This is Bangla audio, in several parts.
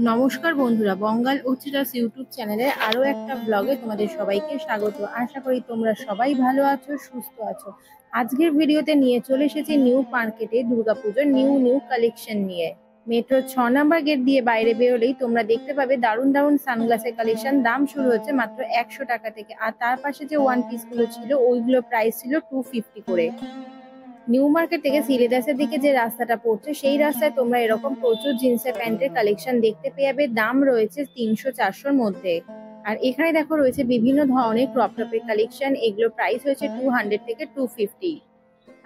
নমস্কার বন্ধুরা, বঙ্গাল উচ্চরাস ইউটিউব চ্যানেলে আরো একটা ব্লগে তোমাদের সবাইকে স্বাগত। আশা করি তোমরা সবাই ভালো আছো, সুস্থ আছো। আজকের ভিডিওতে নিয়ে চলে এসেছি নিউ মার্কেটে দুর্গাপুজোর নিউ কালেকশন নিয়ে। মেট্রো 6 নম্বর গেট দিয়ে বাইরে বেরোলেই তোমরা দেখতে পাবে দারুণ দারুণ সানগ্লাসের কালেকশন। দাম শুরু হচ্ছে মাত্র 100 টাকা থেকে। আর তার পাশে যে ওয়ান পিস গুলো ছিল ওইগুলো প্রাইস ছিল 250 করে। নিউ মার্কেট থেকে সিলেদাসের দিকে যে রাস্তাটা পড়ছে সেই রাস্তায় তোমরা এরকম প্রচুর জিন্সের প্যান্টের কালেকশন দেখতে পেয়ে যাবে। দাম রয়েছে 300-400-র মধ্যে। আর এখানে দেখো রয়েছে বিভিন্ন ধরনের ক্রপ টপের কালেকশন, এগুলো প্রাইস হয়েছে 200 থেকে 250।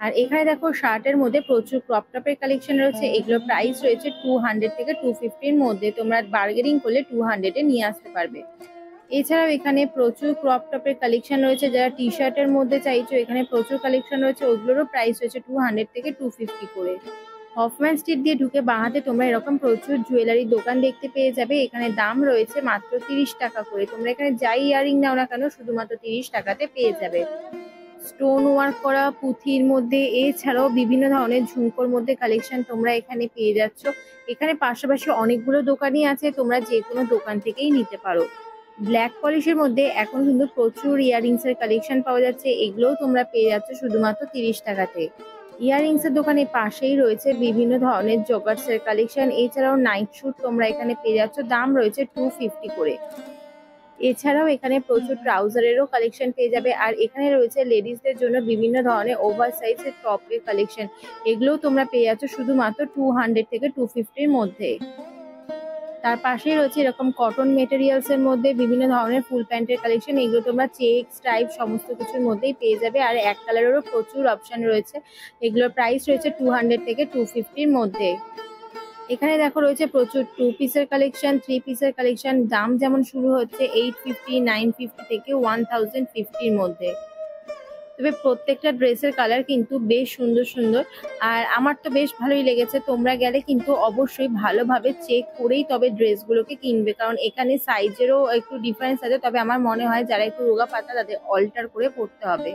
আর এখানে দেখো শার্টের মধ্যে প্রচুর ক্রপ টপের কালেকশন রয়েছে, এগুলো প্রাইস রয়েছে 200 থেকে 250-র মধ্যে। তোমরা বার্গেনিং করলে 200-এ নিয়ে আসতে পারবে। এছাড়াও এখানে প্রচুর ক্রপ টপের কালেকশন রয়েছে, যারা টি শার্টের মধ্যে চাইছো এখানে প্রচুর কালেকশন রয়েছে, ওগুলোরও প্রাইস রয়েছে 200 থেকে 250 করে। হফম্যান স্ট্রিট দিয়ে ঢুকে বাঁহাতে তোমরা এরকম প্রচুর জুয়েলারি দোকান দেখতে পেয়ে যাবে। এখানে দাম রয়েছে মাত্র 30 টাকা করে। তোমরা এখানে যাই ইয়ারিং নাও না কেন শুধুমাত্র 30 টাকাতে পেয়ে যাবে। স্টোন ওয়ার্ক করা পুঁথির মধ্যে এছাড়াও বিভিন্ন ধরনের ঝুমকোর মধ্যে কালেকশন তোমরা এখানে পেয়ে যাচ্ছ। এখানে পাশাপাশি অনেকগুলো দোকানই আছে, তোমরা যে কোনো দোকান থেকেই নিতে পারো। ব্ল্যাক পলিশের মধ্যে এখন কিন্তু প্রচুর ইয়াররিংস এর কালেকশন পাওয়া যাচ্ছে, এগুলোও তোমরা পেয়ে যাচ্ছ শুধুমাত্র 30 টাকাতে। ইয়াররিংস এর দোকানের পাশেই রয়েছে বিভিন্ন ধরনের জগার্স এর কালেকশন, এছাড়াও নাইট স্যুট তোমরা এখানে পেয়ে যাচ্ছ, দাম রয়েছে 250 করে। এছাড়াও এখানে প্রচুর ট্রাউজারেরও কালেকশন পেয়ে যাবে। আর এখানে রয়েছে লেডিসদের জন্য বিভিন্ন ধরনের ওভার সাইজের টপের কালেকশন, এগুলোও তোমরা পেয়ে যাচ্ছ শুধুমাত্র 200 থেকে 250-র মধ্যে। তার পাশেই রয়েছে এরকম কটন মেটেরিয়ালস এর মধ্যে বিভিন্ন ধরনের ফুল প্যান্টের কালেকশন, এগুলো তোমরা চেক স্ট্রাইপ সমস্ত কিছুর মধ্যেই পেয়ে যাবে। আর এক কালারেরও প্রচুর অপশন রয়েছে, এগুলোর প্রাইস রয়েছে 200 থেকে 250-র মধ্যে। এখানে দেখো রয়েছে প্রচুর 2 পিসের কালেকশন, 3 পিসের কালেকশন, দাম যেমন শুরু হচ্ছে 850, 950 থেকে 1050-র মধ্যে। তবে প্রত্যেকটা ড্রেসের কালার কিন্তু বেশ সুন্দর সুন্দর, আর আমার তো বেশ ভালোই লেগেছে। তোমরা গেলে কিন্তু অবশ্যই ভালোভাবে চেক করেই তবে ড্রেসগুলোকে কিনবে, কারণ এখানে সাইজেরও একটু ডিফারেন্স আছে। তবে আমার মনে হয় যারা একটু রোগা পাতলা তাদের অল্টার করে পড়তে হবে।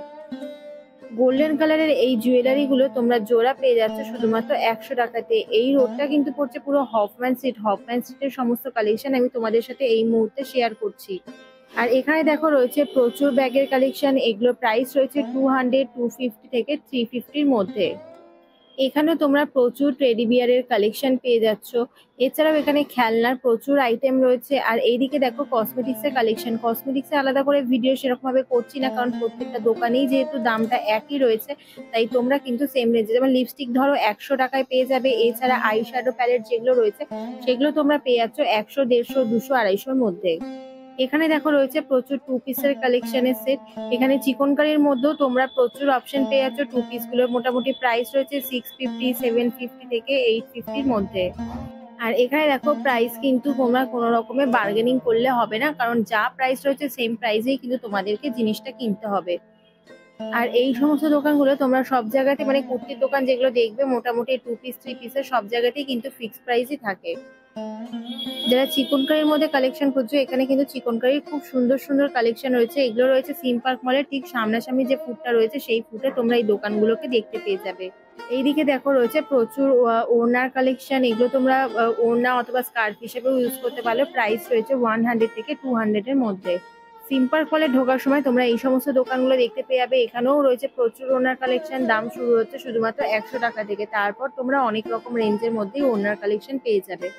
গোল্ডেন কালারের এই জুয়েলারি গুলো তোমরা জোড়া পেয়ে যাচ্ছ শুধুমাত্র 100 টাকাতে। এই রোডটা কিন্তু পড়ছে পুরো হফম্যান স্ট্রিটের সমস্ত কালেকশন আমি তোমাদের সাথে এই মুহূর্তে শেয়ার করছি। আর এখানে দেখো রয়েছে প্রচুর ব্যাগের কালেকশন, এগুলো প্রাইস রয়েছে 200, 250 থেকে 350-র মধ্যে। এখানে তোমরা প্রচুর টেডি বিয়ারের কালেকশন পেয়ে যাচ্ছ। এছাড়াও এখানে খেলনার প্রচুর আইটেম রয়েছে। আর এইদিকে দেখো কসমেটিক্সের কালেকশন। কসমেটিক্সে আলাদা করে ভিডিও সেরকম ভাবে করছি না, কারণ প্রত্যেকটা দোকানেই যেহেতু দামটা একই রয়েছে, তাই তোমরা কিন্তু সেম রেঞ্জে, যেমন লিপস্টিক ধরো 100 টাকায় পেয়ে যাবে। এছাড়া আই শ্যাডো প্যালেট যেগুলো রয়েছে সেগুলো তোমরা পেয়ে যাচ্ছ 100, 150, 200, 250-র মধ্যে। এখানে দেখো রয়েছে প্রচুর 2 পিসের কালেকশনের সেট। এখানে চিকনকারির মধ্যেও তোমরা প্রচুর অপশন পেয়ে যাচ্ছ। 2 পিস গুলোর মোটামুটি প্রাইস রয়েছে 650, 750 থেকে 850-র মধ্যে। আর এখানে দেখো প্রাইস কিন্তু তোমরা কোনো রকমে বার্গেনিং করলে হবে না, কারণ যা প্রাইস রয়েছে সেম প্রাইসেই কিন্তু তোমাদেরকে জিনিসটা কিনতে হবে। আর এই সমস্ত দোকানগুলো তোমরা সব জায়গাতে, মানে কুর্তির দোকান যেগুলো দেখবে মোটামুটি 2 পিস 3 পিসের সব জায়গাতেই কিন্তু ফিক্সড প্রাইসই থাকে। যারা চিকনকারির মধ্যে কালেকশন করছো, এখানে কিন্তু চিকনকারির খুব সুন্দর সুন্দর কালেকশন রয়েছে। এগুলো রয়েছে সিম পার্ক মলের ঠিক সামনাসামনি যে ফুটটা রয়েছে সেই ফুটে তোমরা এই দোকানগুলোকে দেখতে পেয়ে যাবে। এইদিকে দেখো রয়েছে প্রচুর ওড়নার কালেকশন, এগুলো তোমরা ওড়না অথবা স্কার্ফ হিসেবেও ইউজ করতে পারো। প্রাইস রয়েছে 100 থেকে 200-এর মধ্যে। সিম পার্ক মলে ঢোকার সময় তোমরা এই সমস্ত দোকানগুলো দেখতে পেয়ে যাবে। এখানেও রয়েছে প্রচুর ওড়নার কালেকশন, দাম শুরু হচ্ছে শুধুমাত্র 100 টাকা থেকে। তারপর তোমরা অনেক রকম রেঞ্জের মধ্যেই ওড়নার কালেকশন পেয়ে যাবে।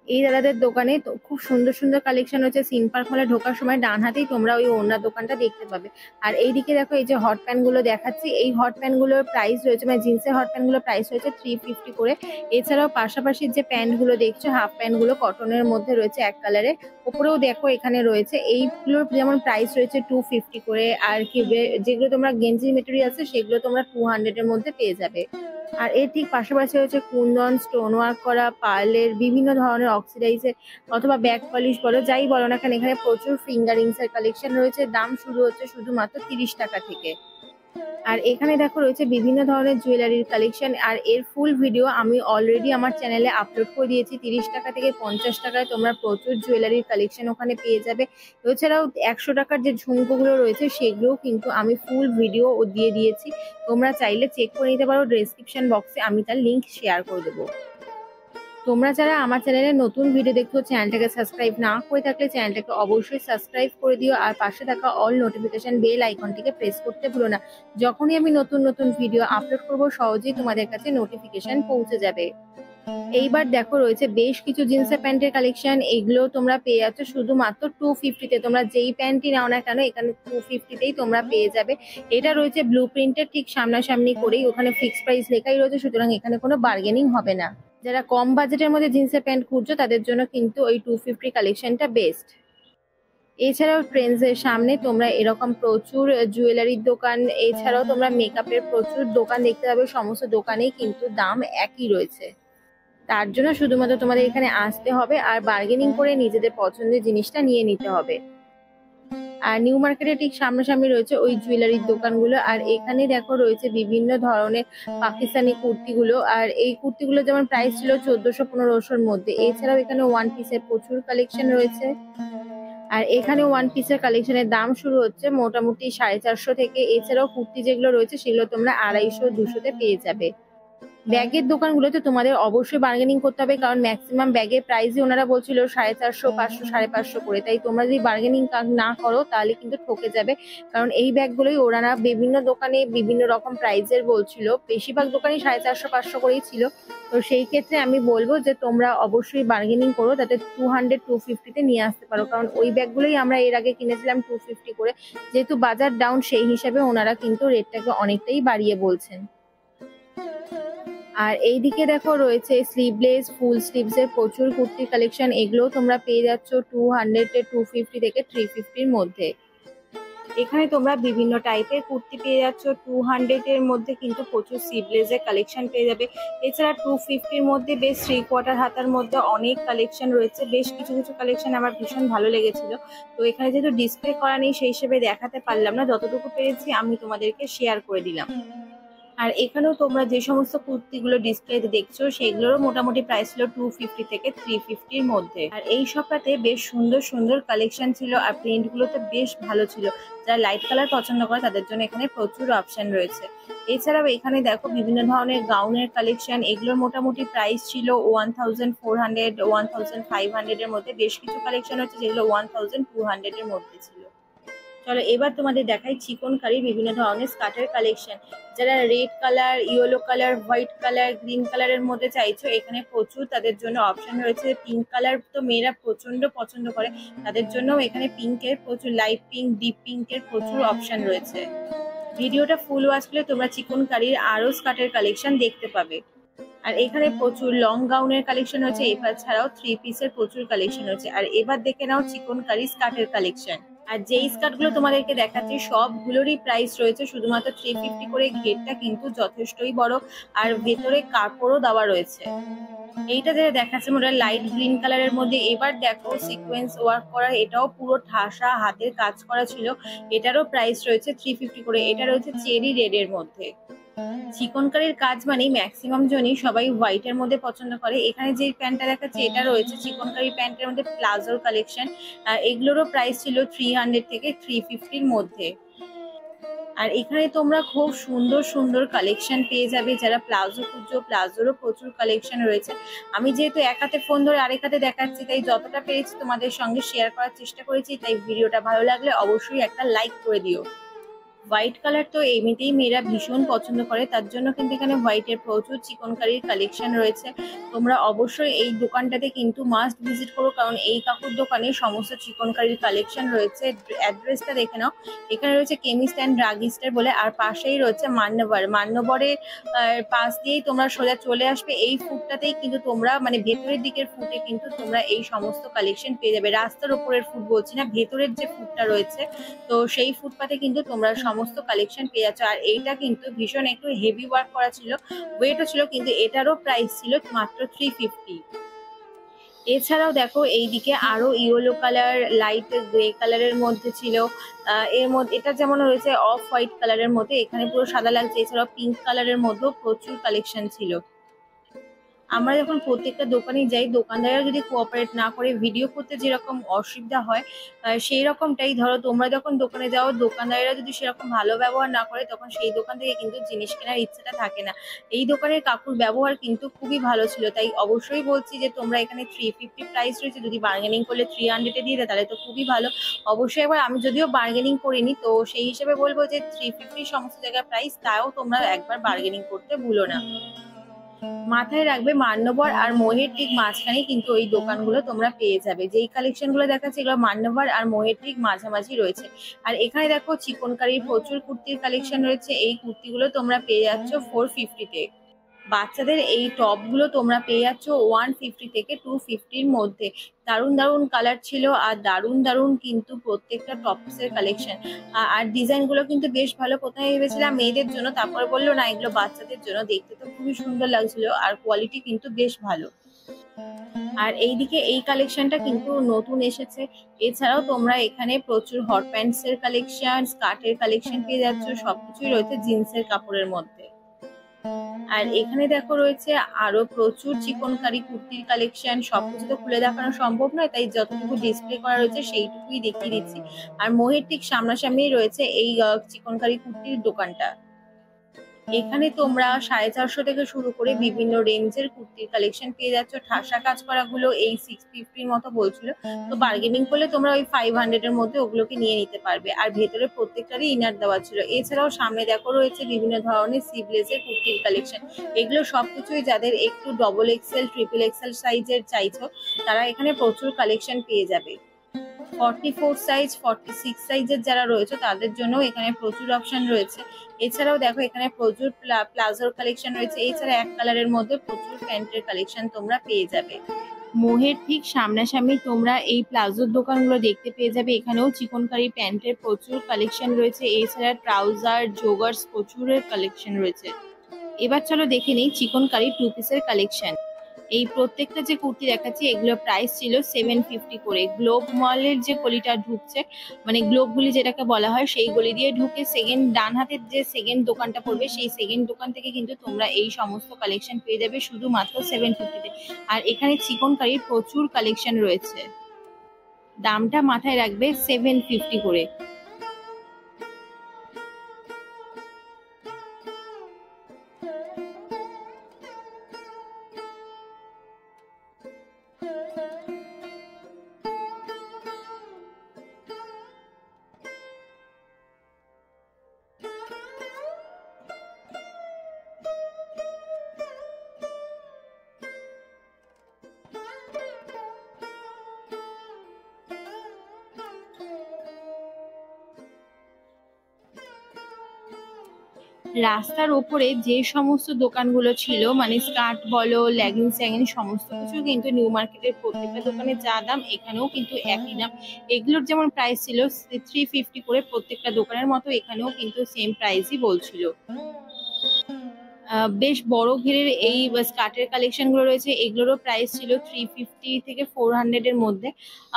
এই দাদাদের দোকানে তো খুব সুন্দর সুন্দর কালেকশন হচ্ছে। সিম পার্ক মলে ঢোকার সময় ডান হাতেই তোমরা ওই ওড়নার দোকানটা দেখতে পাবে। আর এইদিকে দেখো এই যে হট প্যান্ট গুলো দেখাচ্ছি, এই হট প্যান্ট গুলোর প্রাইস রয়েছে, মানে জিন্সের হট প্যান্ট গুলোর প্রাইস রয়েছে 350 করে। এছাড়াও পাশাপাশি যে প্যান্ট গুলো দেখছো হাফ প্যান্ট গুলো কটনের মধ্যে রয়েছে এক কালারের, ওপরেও দেখো এখানে রয়েছে এইগুলোর যেমন প্রাইস রয়েছে 250 করে। আর কি যেগুলো তোমরা গেঞ্জি মেটেরিয়াল আছে সেগুলো তোমরা 200-এর মধ্যে পেয়ে যাবে। আর এর ঠিক পাশাপাশি হচ্ছে কুন্দন, স্টোন ওয়ার্ক করা, পার্লের বিভিন্ন ধরনের অক্সিডাইজের অথবা ব্যাক পলিশ বলো, যাই বলো না কেন, এখানে প্রচুর ফিঙ্গারিংস এর কালেকশন রয়েছে। দাম শুরু হচ্ছে শুধুমাত্র 30 টাকা থেকে। আর এখানে দেখো রয়েছে বিভিন্ন ধরনের জুয়েলারির কালেকশন। আর এর ফুল ভিডিও আমি অলরেডি আমার চ্যানেলে আপলোড করে দিয়েছি। 30 টাকা থেকে 50 টাকায় তোমরা প্রচুর জুয়েলারির কালেকশন ওখানে পেয়ে যাবে। এছাড়াও 100 টাকার যে ঝুমকোগুলো রয়েছে সেগুলোও কিন্তু আমি ফুল ভিডিও দিয়ে দিয়েছি, তোমরা চাইলে চেক করে নিতে পারো। ডেসক্রিপশন বক্সে আমি তার লিঙ্ক শেয়ার করে দেবো। তোমরা যারা আমার চ্যানেলে নতুন ভিডিও দেখছো, চ্যানেলটাকে সাবস্ক্রাইব না করে থাকলে চ্যানেলটাকে অবশ্যই সাবস্ক্রাইব করে দিও, আর পাশে থাকা অল নোটিফিকেশন বেল আইকনটিকে প্রেস করতে ভুলো না। যখনই আমি নতুন নতুন ভিডিও আপলোড করব সহজেই তোমাদের কাছে নোটিফিকেশন পৌঁছে যাবে। এইবার দেখো রয়েছে বেশ কিছু জিন্সের প্যান্টের কালেকশন। এগুলো তোমরা পেয়ে যাচ্ছ শুধুমাত্র 250-তে। তোমরা যেই প্যান্টই নাও না কেন এখানে 250-তেই তোমরা পেয়ে যাবে। এটা রয়েছে ব্লু প্রিন্টের ঠিক সামনাসামনি করেই, ওখানে ফিক্সড প্রাইস লেখাই রয়েছে, সুতরাং এখানে কোনো বার্গেনিং হবে না। যারা কম বাজেটের মধ্যে জিন্সের প্যান্ট খুঁজছো তাদের জন্য কিন্তু ওই 250 কালেকশনটা বেস্ট। এছাড়াও ট্রেন্ডসের সামনে তোমরা এরকম প্রচুর জুয়েলারির দোকান, এছাড়াও তোমরা মেকআপের প্রচুর দোকান দেখতে পাবে। সমস্ত দোকানেই কিন্তু দাম একই রয়েছে। তার জন্য শুধুমাত্র তোমাদের এখানে আসতে হবে আর বার্গেনিং করে নিজেদের পছন্দের জিনিসটা নিয়ে নিতে হবে। আর নিউ মার্কেটে ঠিক সামনাসামনি রয়েছে ওই জুয়েলারির দোকানগুলো। আর এখানে দেখো রয়েছে বিভিন্ন ধরনের পাকিস্তানি কুর্তিগুলো। আর এই কুর্তিগুলো যেমন প্রাইস ছিল 1400-1500-র মধ্যে। এছাড়াও এখানে ওয়ান পিসের প্রচুর কালেকশন রয়েছে। আর এখানে ওয়ান পিসের কালেকশনের দাম শুরু হচ্ছে মোটামুটি 450 থেকে। এছাড়াও কুর্তি যেগুলো রয়েছে সেগুলো তোমরা 250-200-তে পেয়ে যাবে। ব্যাগের দোকানগুলোতে তোমাদের অবশ্যই বার্গেনিং করতে হবে, কারণ ম্যাক্সিমাম ব্যাগের প্রাইসই ওনারা বলছিল 450, 500, 550 করে। তাই তোমরা যদি বার্গেনিং না করো তাহলে কিন্তু ঠকে যাবে, কারণ এই ব্যাগগুলোই ওনারা বিভিন্ন দোকানে বিভিন্ন রকম প্রাইসের বলছিল। বেশিরভাগ দোকানই 450, 500 করেই ছিল। তো সেই ক্ষেত্রে আমি বলবো যে তোমরা অবশ্যই বার্গেনিং করো, তাতে 200, 250-তে নিয়ে আসতে পারো, কারণ ওই ব্যাগগুলোই আমরা এর আগে কিনেছিলাম 250 করে। যেহেতু বাজার ডাউন সেই হিসাবে ওনারা কিন্তু রেটটাকে অনেকটাই বাড়িয়ে বলছেন। আর এইদিকে দেখো রয়েছে স্লিভলেস, ফুল স্লিভস এর প্রচুর কুর্তির কালেকশন। এগুলো তোমরা পেয়ে যাচ্ছ 200, 250 থেকে 350-র মধ্যে। এখানে তোমরা বিভিন্ন টাইপের কুর্তি পেয়ে যাচ্ছ। 200-এর মধ্যে কিন্তু প্রচুর স্লিভলেস এর কালেকশন পেয়ে যাবে। এছাড়া 250-র মধ্যে বেশ 3/4 হাতার মধ্যে অনেক কালেকশন রয়েছে। বেশ কিছু কিছু কালেকশন আমার ভীষণ ভালো লেগেছিল। তো এখানে যেহেতু ডিসপ্লে করা নেই সেই হিসেবে দেখাতে পারলাম না, যতটুকু পেরেছি আমি তোমাদেরকে শেয়ার করে দিলাম। আর এখানেও তোমরা যে সমস্ত কুর্তিগুলো ডিসপ্লেতে দেখছো সেগুলোরও মোটামুটি প্রাইস ছিল 250 থেকে 350-র মধ্যে। আর এই সপ্তাহে বেশ সুন্দর সুন্দর কালেকশন ছিল, আর প্রিন্টগুলোতে বেশ ভালো ছিল। যারা লাইট কালার পছন্দ করে তাদের জন্য এখানে প্রচুর অপশন রয়েছে। এছাড়াও এখানে দেখো বিভিন্ন ধরনের গাউনের কালেকশন। এগুলোর মোটামুটি প্রাইস ছিল 1400, 1500-এর মধ্যে। বেশ কিছু কালেকশন হচ্ছে যেগুলো 1200-এর মধ্যে ছিল। চলো এবার তোমাদের দেখাই চিকন কারির বিভিন্ন ধরনের স্কার্টের কালেকশন। যারা red colour, yellow colour, white colour, green কালারের মধ্যে চাইছো এখানে প্রচুর তাদের জন্য অপশন রয়েছে। পিঙ্ক কালার তো মেয়েরা প্রচন্ড পছন্দ করে, তাদের জন্য এখানে পিঙ্কের প্রচুর, লাইট পিঙ্ক, ডিপ পিঙ্কের প্রচুর অপশন রয়েছে। ভিডিওটা ফুল ওয়াচ করলে তোমরা চিকন কারির আরো স্কার্টের কালেকশন দেখতে পাবে। আর এখানে প্রচুর লং গাউনের কালেকশন হচ্ছে, এবার ছাড়াও 3 পিসের প্রচুর কালেকশন হচ্ছে। আর এবার দেখে নাও চিকন কারি স্কার্টের কালেকশন। আর যেই স্কার্টগুলো তোমাদেরকে দেখাচ্ছি সবগুলোরই প্রাইস রয়েছে শুধুমাত্র 350 করে। ঘেরটা কিন্তু যথেষ্টই বড়, আর ভেতরে কাপড়ও দেওয়া রয়েছে। এইটা যেটা দেখাচ্ছে মোটা লাইট গ্রিন কালারের মধ্যে। এবার দেখো সিকোয়েন্স ওয়ার্ক করা, এটাও পুরো ঠাসা হাতের কাজ করা ছিল। এটারও প্রাইস রয়েছে 350 করে। এটা রয়েছে চেরি রেড এর মধ্যে। চিকনকারির কাজ মানেই ম্যাক্সিমাম জনই সবাই হোয়াইটের মধ্যে পছন্দ করে। এখানে যে প্যান্টটা দেখাচ্ছে এটা রয়েছে চিকনকারি প্যান্টের মধ্যে প্লাজোর কালেকশন। এগুলোরও প্রাইস ছিল 300 থেকে 350-র মধ্যে। আর এখানে তোমরা খুব সুন্দর সুন্দর কালেকশন পেয়ে যাবে। যারা প্লাজো খুঁজছো প্লাজোরও প্রচুর কালেকশন রয়েছে। আমি যেহেতু এক হাতে ফোন ধরে আরেক হাতে দেখাচ্ছি তাই যতটা পেরেছি তোমাদের সঙ্গে শেয়ার করার চেষ্টা করেছি। তাই ভিডিওটা ভালো লাগলে অবশ্যই একটা লাইক করে দিও। হোয়াইট কালার তো এমনিতেই মেয়েরা ভীষণ পছন্দ করে, তার জন্য কিন্তু এখানে হোয়াইটের প্রচুর চিকনকারির কালেকশন রয়েছে। তোমরা অবশ্যই এই দোকানটাতে কিন্তু মাস্ট ভিজিট করো, কারণ এই কাকুর দোকানে সমস্ত চিকনকারির কালেকশন রয়েছে। অ্যাড্রেসটা দেখে নাও, এখানে রয়েছে কেমিস্ট অ্যান্ড ড্রাগিস্টের বলে, আর পাশেই রয়েছে মান্যবর। মান্যবরের পাশ দিয়েই তোমরা সোজা চলে আসবে। এই ফুটটাতেই কিন্তু তোমরা মানে ভেতরের দিকের ফুটে কিন্তু তোমরা এই সমস্ত কালেকশন পেয়ে যাবে। রাস্তার উপরের ফুট বলছি না, ভেতরের যে ফুটটা রয়েছে তো সেই ফুটপাতে কিন্তু তোমরা সমস্ত কালেকশন পেয়ে যাচ্ছ। আর এইটা কিন্তু ভীষণ একটু হেভি ওয়ার্ক করা ছিল, ওয়েটও ছিল, কিন্তু এটারও প্রাইস ছিল মাত্র 350। এছাড়াও দেখো এইদিকে আরো ইয়েলো কালার, লাইট গ্রে কালারের মধ্যে ছিল। এর মধ্যে এটা যেমন রয়েছে অফ হোয়াইট কালারের মধ্যে, এখানে পুরো সাদা লাগছে। এছাড়াও পিঙ্ক কালারের মধ্যেও প্রচুর কালেকশন ছিল। আমরা যখন প্রত্যেকটা দোকানে যাই, দোকানদাররা যদি কোঅপারেট না করে, ভিডিও করতে যেরকম অসুবিধা হয় সেই রকমটাই ধরো তোমরা যখন দোকানে যাও, দোকানদারেরা যদি সেরকম ভালো ব্যবহার না করে, তখন সেই দোকান থেকে কিন্তু জিনিস কেনার ইচ্ছাটা থাকে না। এই দোকানের কাকুর ব্যবহার কিন্তু খুবই ভালো ছিল, তাই অবশ্যই বলছি যে তোমরা এখানে 350 প্রাইস রয়েছে, যদি বার্গেনিং করলে 300-এ দিয়ে দেয় তাহলে তো খুবই ভালো। অবশ্যই একবার, আমি যদিও বার্গেনিং করিনি, তো সেই হিসেবে বলবো যে 350 সমস্ত জায়গায় প্রাইস, তাও তোমরা একবার বার্গেনিং করতে ভুলো না। মাথায় রাখবে, মান্যবর আর মোহের ঠিক মাঝখানে কিন্তু ওই দোকানগুলো তোমরা পেয়ে যাবে। যেই কালেকশন গুলো দেখাচ্ছে এগুলো মান্যবর আর মোহের ঠিক মাঝামাঝি রয়েছে। আর এখানে দেখো চিকনকারির প্রচুর কুর্তির কালেকশন রয়েছে। এই কুর্তিগুলো তোমরা পেয়ে যাচ্ছ 450-তে। বাচ্চাদের এই টপ গুলো তোমরা পেয়ে যাচ্ছ 150 থেকে 250-র মধ্যে। দারুণ দারুণ কালার ছিল, আর দারুণ দারুণ কিন্তু প্রত্যেকটা টপসের কালেকশন। আর ডিজাইন গুলো কিন্তু বেশ ভালো। প্রথমে ভেবেছিলাম মেয়েদের জন্য, তারপর বললো না, এগুলো বাচ্চাদের জন্য। দেখতে তো খুবই সুন্দর লাগছিল, আর কোয়ালিটি কিন্তু বেশ ভালো। আর এইদিকে এই কালেকশনটা কিন্তু নতুন এসেছে। এছাড়াও তোমরা এখানে প্রচুর হট প্যান্টস এর কালেকশন, স্কার্টের কালেকশন পেয়ে যাচ্ছ। সবকিছুই রয়েছে জিন্সের কাপড়ের মধ্যে। আর এখানে দেখো রয়েছে আরো প্রচুর চিকনকারি কুর্তির কালেকশন। সবকিছু তো খুলে দেখানো সম্ভব নয়, তাই যতটুকু ডিসপ্লে করা রয়েছে সেইটুকুই দেখিয়ে দিচ্ছি। আর মোহের ঠিক সামনাসামনি রয়েছে এই চিকনকারি কুর্তির দোকানটা। এখানে তোমরা 450 থেকে শুরু করে বিভিন্ন রেঞ্জের কুর্তির কালেকশন পেয়ে যাচ্ছ। ঠাসা কাজ করা গুলো এই 650-র মতো বলছিল, তো বার্গেনিং করলে তোমরা ওই 500-এর মধ্যে ওগুলোকে নিয়ে নিতে পারবে। আর ভেতরে প্রত্যেকটারই ইনার দেওয়া ছিল। এছাড়াও সামনে দেখো রয়েছে বিভিন্ন ধরনের সিভলেসের কুর্তির কালেকশন। এগুলো সবকিছুই যাদের একটু ডবল এক্সেল, ট্রিপল এক্সেল সাইজের চাইছো, তারা এখানে প্রচুর কালেকশন পেয়ে যাবে। 44 সাইজ, 46 সাইজের যারা রয়েছে তাদের জন্য এখানে প্রচুর অপশন রয়েছে। এছাড়াও দেখো এখানে প্রচুর প্লাজোর কালেকশন রয়েছে। এছাড়া এক কালারের মধ্যে প্রচুর প্যান্টের কালেকশন তোমরা পেয়ে যাবে। মোহের ঠিক সামনাসামনি তোমরা এই প্লাজোর দোকানগুলো দেখতে পেয়ে যাবে। এখানেও চিকনকারি প্যান্টের প্রচুর কালেকশন রয়েছে। এছাড়া ট্রাউজার, জোগার্স প্রচুরের কালেকশন রয়েছে। এবার চলো দেখে নিই চিকনকারি টু পিসের কালেকশন। এই প্রত্যেকটা যে কুর্তি দেখাচ্ছি এগুলো প্রাইস ছিল 750 করে। গ্লোব মলের যে গলিটা ঢুকছে, মানে গ্লোব গুলি যেটাকে বলা হয়, সেই গলি দিয়ে ঢুকে সেকেন্ড ডান হাতের যে সেকেন্ড দোকানটা পড়বে, সেই সেকেন্ড দোকান থেকে কিন্তু তোমরা এই সমস্ত কালেকশন পেয়ে যাবে শুধুমাত্র 750-তে। আর এখানে চিকনকারির প্রচুর কালেকশন রয়েছে। দামটা মাথায় রাখবে, 750 করে। রাস্তার ওপরে যে সমস্ত দোকানগুলো ছিল, মানে স্কার্ট বলো, লেগিংস ট্যাগিংস, সমস্ত কিছু কিন্তু নিউ মার্কেটের প্রত্যেকটা দোকানে যা দাম, এখানেও কিন্তু একই দাম। এগুলোর যেমন প্রাইস ছিল 350 করে প্রত্যেকটা দোকানের মতো, এখানেও কিন্তু সেম প্রাইসই বলছিল। বেশ বড় ঘেরের এই স্কার্টের কালেকশন গুলো রয়েছে। এগুলোরও প্রাইস ছিল 350 থেকে 400-এর মধ্যে।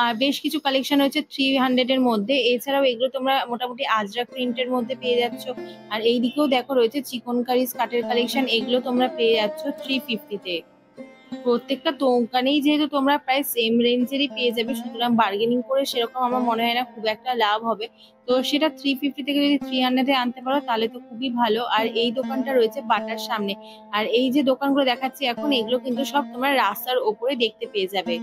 আর বেশ কিছু কালেকশন হচ্ছে 300-এর মধ্যে। এছাড়াও এগুলো তোমরা মোটামুটি আজরাক প্রিন্টের মধ্যে পেয়ে যাচ্ছ। আর এই দিকেও দেখো রয়েছে চিকনকারি স্কার্টের কালেকশন, এগুলো তোমরা পেয়ে যাচ্ছ 350-তে। প্রত্যেকটা দোকানেই যেহেতু তোমরা প্রায় সেম রেঞ্জেরই পেয়ে যাবে, সুতরাং বার্গেনিং করে সেরকম আমার মনে হয় না খুব একটা লাভ হবে। তো সেটা 350 থেকে যদি 300-এ আনতে পারো তাহলে তো খুবই ভালো। আর এই দোকানটা রয়েছে বাটার সামনে। আর এই যে দোকানগুলো দেখাচ্ছি এখন, এগুলো কিন্তু সব তোমরা রাস্তার ওপরে দেখতে পেয়ে যাবে।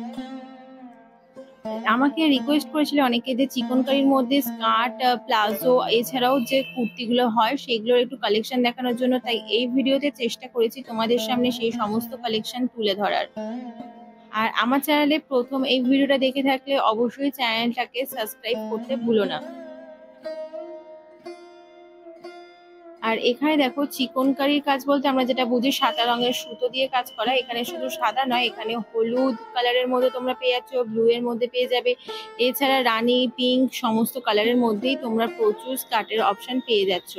আমাকে রিকোয়েস্ট করেছিল অনেকে যে চিকনকারির মধ্যে স্কার্ট, প্লাজো, এছাড়াও যে কুর্তিগুলো হয় সেগুলোর একটু কালেকশন দেখানোর জন্য, তাই এই ভিডিওতে চেষ্টা করেছি তোমাদের সামনে সেই সমস্ত কালেকশন তুলে ধরার। আর আমার চ্যানেলে প্রথম এই ভিডিওটা দেখে থাকলে অবশ্যই চ্যানেলটাকে সাবস্ক্রাইব করতে ভুলো না। আর এখানে দেখো চিকনকারির কাজ বলতে আমরা যেটা বুঝি সাদা রঙের সুতো দিয়ে কাজ করা। এখানে শুধু সাদা নয়, এখানে হলুদ কালারের মধ্যে তোমরা পেয়ে যাচ্ছ, ব্লু এর মধ্যে পেয়ে যাবে। এছাড়া রানী পিঙ্ক, সমস্ত কালারের মধ্যেই তোমরা প্রচুর স্কার্টের অপশন পেয়ে যাচ্ছ।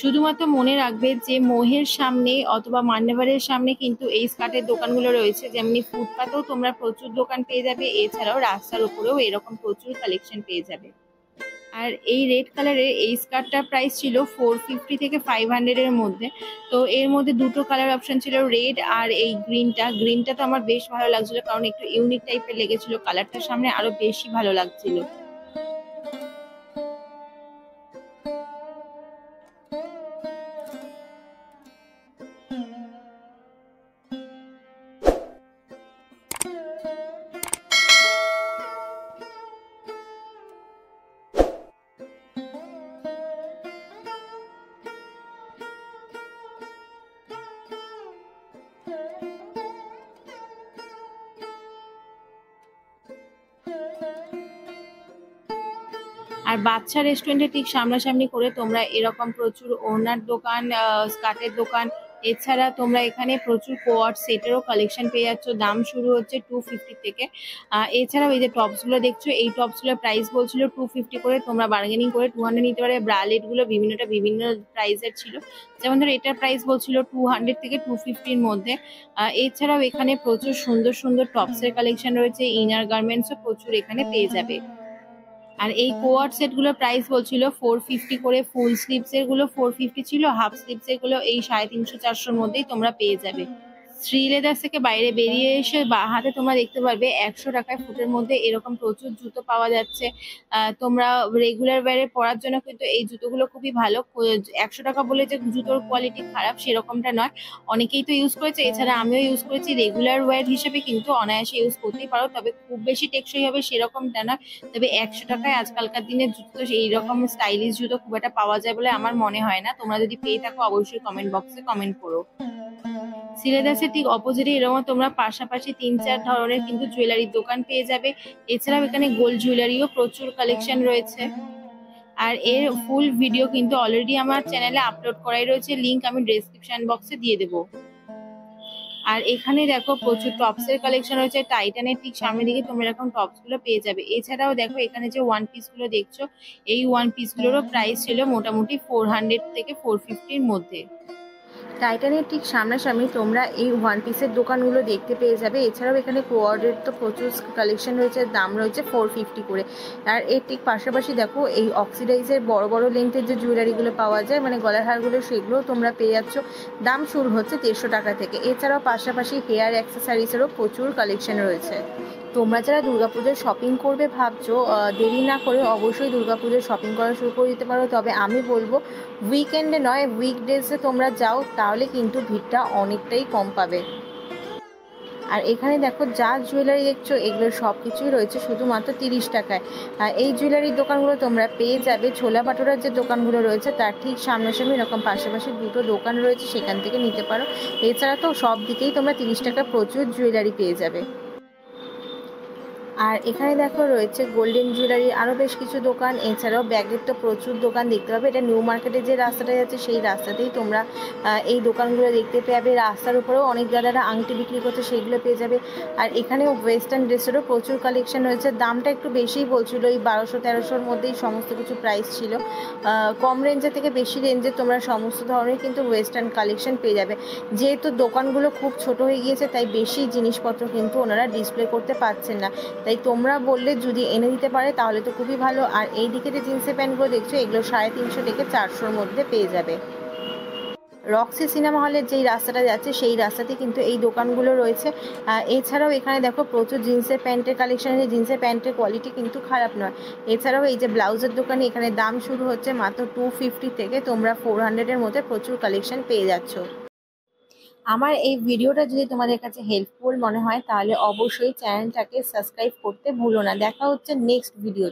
শুধুমাত্র মনে রাখবে যে মোহের সামনে অথবা মান্যবরের সামনে কিন্তু এই স্কার্টের দোকানগুলো রয়েছে, যেমনি ফুটপাতেও তোমরা প্রচুর দোকান পেয়ে যাবে। এছাড়াও রাস্তার উপরেও এরকম প্রচুর কালেকশন পেয়ে যাবে। আর এই রেড কালারের এই স্কার্টটার প্রাইস ছিল 450 থেকে 500 এর মধ্যে। তো এর মধ্যে দুটো কালার অপশন ছিল, রেড আর এই গ্রিনটা তো আমার বেশ ভালো লাগছিল, কারণ একটু ইউনিক টাইপের লেগেছিল কালারটা, সামনে আরো বেশি ভালো লাগছিল। আর বাচ্চা রেস্টুরেন্টের ঠিক সামনাসামনি করে তোমরা এরকম প্রচুর ওড়নার দোকান, স্কার্টের দোকান, এছাড়া তোমরা এখানে প্রচুর কোয়ার্ড সেটেরও কালেকশন পেয়ে যাচ্ছ। দাম শুরু হচ্ছে 250 থেকে। এছাড়াও এই যে টপস গুলো দেখছো, এই টপস গুলোর প্রাইস বলছিল 250 করে, তোমরা বার্গেনিং করে 200 নিতে পারে। ব্রালেট গুলো বিভিন্ন প্রাইসের ছিল, যেমন ধরো এটার প্রাইস বলছিল 200 থেকে 250 মধ্যে। এছাড়াও এখানে প্রচুর সুন্দর সুন্দর টপসের কালেকশন রয়েছে, ইনার গার্মেন্টসও প্রচুর এখানে পেয়ে যাবে। আর এই কোয়ার্ড সেট গুলো প্রাইস বলছিল 450 করে, ফুল স্লিভস এর গুলো 450 ছিল, হাফ স্লিভস এর গুলো এই 350-400 মধ্যেই তোমরা পেয়ে যাবে। শ্রী লেদার্স থেকে বাইরে বেরিয়ে এসে বা হাতে তোমরা দেখতে পারবে 100 টাকায় ফুটের মধ্যে এরকম প্রচুর জুতো পাওয়া যাচ্ছে। তোমরা রেগুলার ওয়্যারে পরার জন্য কিন্তু এই জুতোগুলো খুবই ভালো। 100 টাকা বলে যে জুতোর কোয়ালিটি খারাপ সেরকমটা নয়, অনেকেই তো ইউজ করেছে, এছাড়া আমিও ইউজ করেছি। রেগুলার ওয়্যার হিসেবে কিন্তু অনায়াসে ইউজ করতেই পারো, তবে খুব বেশি টেকসই হবে সেরকমটা নয়। তবে 100 টাকায় আজকালকার দিনের জুতো এইরকম স্টাইলিশ জুতো খুব একটা পাওয়া যায় বলে আমার মনে হয় না। তোমরা যদি পেয়ে থাকো অবশ্যই কমেন্ট বক্সে কমেন্ট করো। শ্রীলেদার্সের ঠিক অপোজিটে এরকম তোমরা পাশাপাশি 3-4 ধরনের কিন্তু জুয়েলারির দোকান পেয়ে যাবে। এছাড়াও এখানে গোল্ড জুয়েলারিও প্রচুর কালেকশন রয়েছে। আর এর ফুল ভিডিও কিন্তু অলরেডি আমার চ্যানেলে আপলোড করাই রয়েছে, লিংক আমি ডেসক্রিপশন বক্সে দিয়ে দেবো। আর এখানে দেখো প্রচুর টপস এর কালেকশন রয়েছে, টাইটানের ঠিক সামনের দিকে তোমরা এরকম টপস গুলো পেয়ে যাবে। এছাড়াও দেখো এখানে যে ওয়ান পিস গুলো দেখছো, এই ওয়ান পিস গুলোরও প্রাইস ছিল মোটামুটি 400 থেকে 450 এর মধ্যে। টাইটানের ঠিক সামনাসামনি তোমরা এই ওয়ান পিসের দোকানগুলো দেখতে পেয়ে যাবে। এছাড়াও এখানে কোয়ার্ডের তো প্রচুর কালেকশন রয়েছে, দাম রয়েছে 450 করে। আর এর ঠিক পাশাপাশি দেখো এই অক্সিডাইজের বড় বড় লেন্থের যে জুয়েলারিগুলো পাওয়া যায়, মানে গলার হারগুলো, সেগুলো তোমরা পেয়ে যাচ্ছ। দাম শুরু হচ্ছে 150 টাকা থেকে। এছাড়াও পাশাপাশি হেয়ার অ্যাক্সেসরিজেরও প্রচুর কালেকশন রয়েছে। তোমরা যারা দুর্গাপুজোর শপিং করবে ভাবছো, দেরি না করে অবশ্যই দুর্গাপুজোর শপিং করা শুরু করে দিতে পারো। তবে আমি বলবো উইকেন্ডে নয়, উইকডেজে তোমরা যাও, তাহলে কিন্তু ভিড়টা অনেকটাই কম পাবে। আর এখানে দেখো যা জুয়েলারি দেখছো, এগুলো সব কিছুই রয়েছে শুধুমাত্র 30 টাকায়। এই জুয়েলারির দোকানগুলো তোমরা পেয়ে যাবে ছোলা ভাটুরার যে দোকানগুলো রয়েছে তার ঠিক সামনাসামনি এরকম পাশাপাশি দুটো দোকান রয়েছে, সেখান থেকে নিতে পারো। এছাড়া তো সব দিকেই তোমরা 30 টাকা প্রচুর জুয়েলারি পেয়ে যাবে। আর এখানে দেখো রয়েছে গোল্ডেন জুয়েলারি আরও বেশ কিছু দোকান, এছাড়াও ব্যাগের তো প্রচুর দোকান দেখতে পাবে। এটা নিউ মার্কেটে যে রাস্তাটা যাচ্ছে সেই রাস্তাতেই তোমরা এই দোকানগুলো দেখতে পেয়ে যাবে। রাস্তার উপরেও অনেক দাদারা আংটি বিক্রি করছে, সেইগুলো পেয়ে যাবে। আর এখানেও ওয়েস্টার্ন ড্রেসেরও প্রচুর কালেকশন রয়েছে। দামটা একটু বেশিই বলছিল, এই 1200-1300-র মধ্যেই সমস্ত কিছু প্রাইস ছিল। কম রেঞ্জে থেকে বেশি রেঞ্জে তোমরা সমস্ত ধরনের কিন্তু ওয়েস্টার্ন কালেকশন পেয়ে যাবে। যেহেতু দোকানগুলো খুব ছোট হয়ে গিয়েছে, তাই বেশি জিনিসপত্র কিন্তু ওনারা ডিসপ্লে করতে পারছেন না। তাই তোমরা বললে যদি এনে দিতে পারে তাহলে তো খুবই ভালো। আর এই দিকে যে জিন্সের প্যান্টগুলো দেখছো, এগুলো 350 থেকে 400-র মধ্যে পেয়ে যাবে। রক্সি সিনেমা হলের যেই রাস্তাটা যাচ্ছে সেই রাস্তাতে কিন্তু এই দোকানগুলো রয়েছে। এছাড়াও এখানে দেখো প্রচুর জিন্সের প্যান্টের কালেকশন আছে, জিন্সের প্যান্টের কোয়ালিটি কিন্তু খারাপ নয়। এছাড়াও এই যে ব্লাউজের দোকানে, এখানে দাম শুরু হচ্ছে মাত্র 250 থেকে, তোমরা 400-এর মধ্যে প্রচুর কালেকশন পেয়ে যাচ্ছ। আমার এই ভিডিওটা যদি তোমাদের কাছে হেল্পফুল মনে হয় তাহলে অবশ্যই চ্যানেলটাকে সাবস্ক্রাইব করতে ভুলো না। দেখা হচ্ছে নেক্সট ভিডিওতে।